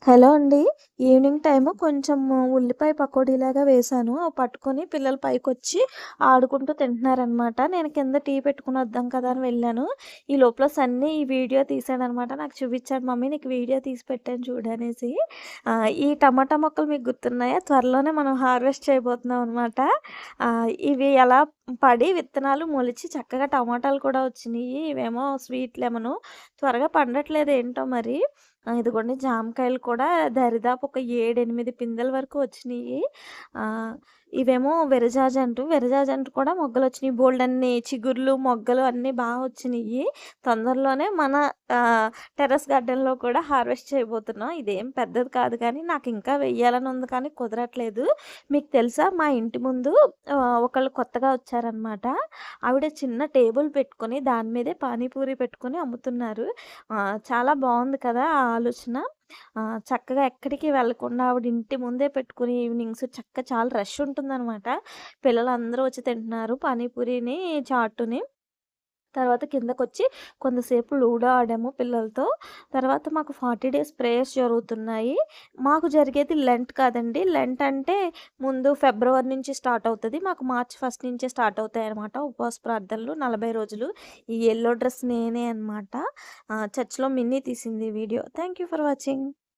Hello అండి. Evening time కొంచెము ఉల్లిపాయ పకోడీలాగా వేశాను. అవి పట్టుకొని పిల్లలు పైకొచ్చి ఆడుకుంటూ తింటున్నారనమాట. నేను కింద టీ పెట్టుకొని వద్దాం కదా అని వెళ్ళాను. ఈ లోపల సన్నీ ఈ వీడియో తీసాడనమాట. నాకు చూపిచ్చాడు, "మమ్మీ నీకు వీడియో తీసి పెట్టాను చూడు" అనేసి. ఈ టమాటా మొక్కలు మీకు గుర్తున్నాయా? త్వరలోనే మనం హార్వెస్ట్ చేయబోతున్నాం అనమాట. ఇవి ఎలా పడి విత్తనాలు మొలిచి చక్కగా టమాటాలు కూడా వచ్చినియి. ఇవేమో స్వీట్ లెమను. త్వరగా పండట్లేదు ఏంటో మరి. ఇదిగోండి జామకాయలు కూడా దరిదాపు ఒక 7, 8 పిందెల వరకు వచ్చినియి. ఆహ్, ఇవేమో విరజాజంటు. విరజాజంటు కూడా మొగ్గలొచ్చినియి. బోలెడన్ని చిగుర్లు, మొగ్గలు అన్నీ వచ్చినియి. తొందరలోనే మన ఆహ్, టెర్రస్ గార్డెన్‌లో కూడా హార్వెస్ట్ చేయబోతున్నాం. ఇదేం పెద్దది కాదు కానీ నాకింకా వెయ్యాలని ఉంది కానీ కుదరట్లేదు. మీకు తెలుసా మా ఇంటి ముందు ఒకళ్ళు కొత్తగా వచ్చారనమాట. ఆవిడ చిన్న టేబుల్ పెట్టుకొని దాని మీదే పానీపూరి పెట్టుకొని అమ్ముతున్నారు. చాలా బావుంది కదా! ఆ ఆలోచన. చక్కగా ఎక్కడికి వెళ్ళకుండా ఆవిడ ఇంటి ముందే పెట్టుకొని ఈవినింగ్స్ చాలా రష్ ఉంటుందనమాట. పిల్లలందరూ వచ్చి తింటున్నారు పానీపూరిని, చాటుని. తర్వాత కిందకొచ్చి కొంతసేపు లూడో ఆడాము పిల్లలతో. తర్వాత మాకు 40 డేస్ ప్రేయర్స్ జరుగుతున్నాయి. మాకు జరిగేది లెంట్ కాదండి. లెంట్ అంటే ముందు ఫిబ్రవరి నుంచి స్టార్ట్ అవుతది. మాకు మార్చ్ 1 నుంచే స్టార్ట్ అవుతాయనమాట ఉపవాస ప్రార్థనలు 40 రోజులు. ఈ యెల్లో డ్రెస్ నేనే అనమాట. చర్చ్‌లో మిన్నీ తీసింది video. Thank you for watching.